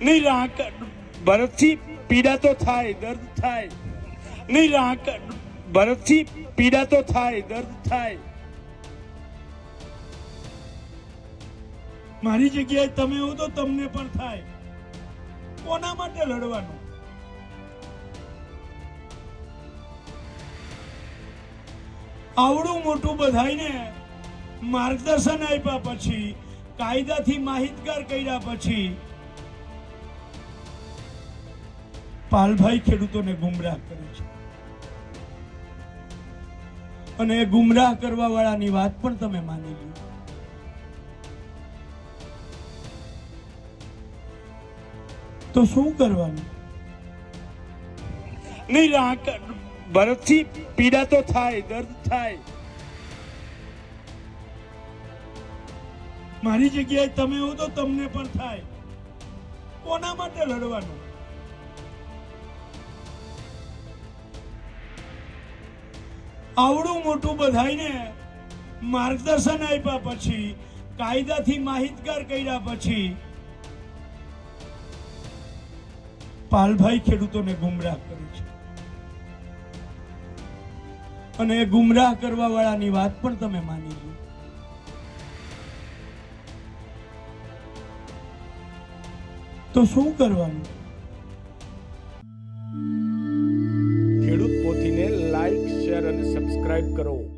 નહીં રાક ભરતથી પીડા તો થાય, દર્દ થાય. નહીં રાક ભરતથી પીડા તો થાય, દર્દ થાય. મારી જગ્યાએ તમે હો તો તમને પણ થાય. કોના માટે લડવાનું? આવડું મોટું બધાઈને માર્ગદર્શન આપ્યા પછી, કાયદાથી માહિતગાર કર્યા પછી પાલભાઈ ખેડૂતોને ગુમરાહ કરે છે. અને એ ગુમરાહ કરવા વાળાની વાત પણ તમે માની લો. તો શું કરવાનું? નહીં રાક ભરતથી પીડા તો થાય, દર્દ થાય. મારી જગ્યાએ તમે હો તો તમને પણ થાય. કોના માટે લડવાનું? આવડું મોટું બધાઈને માર્ગદર્શન આપ્યા પછી, કાયદાથી માહિતગાર કર્યા પછી પાલભાઈ ખેડૂતોને ગુમરાહ કરે છે. અને એ ગુમરાહ કરવા વાળાની વાત પણ તમે માની લો. તો શું કરવાનું?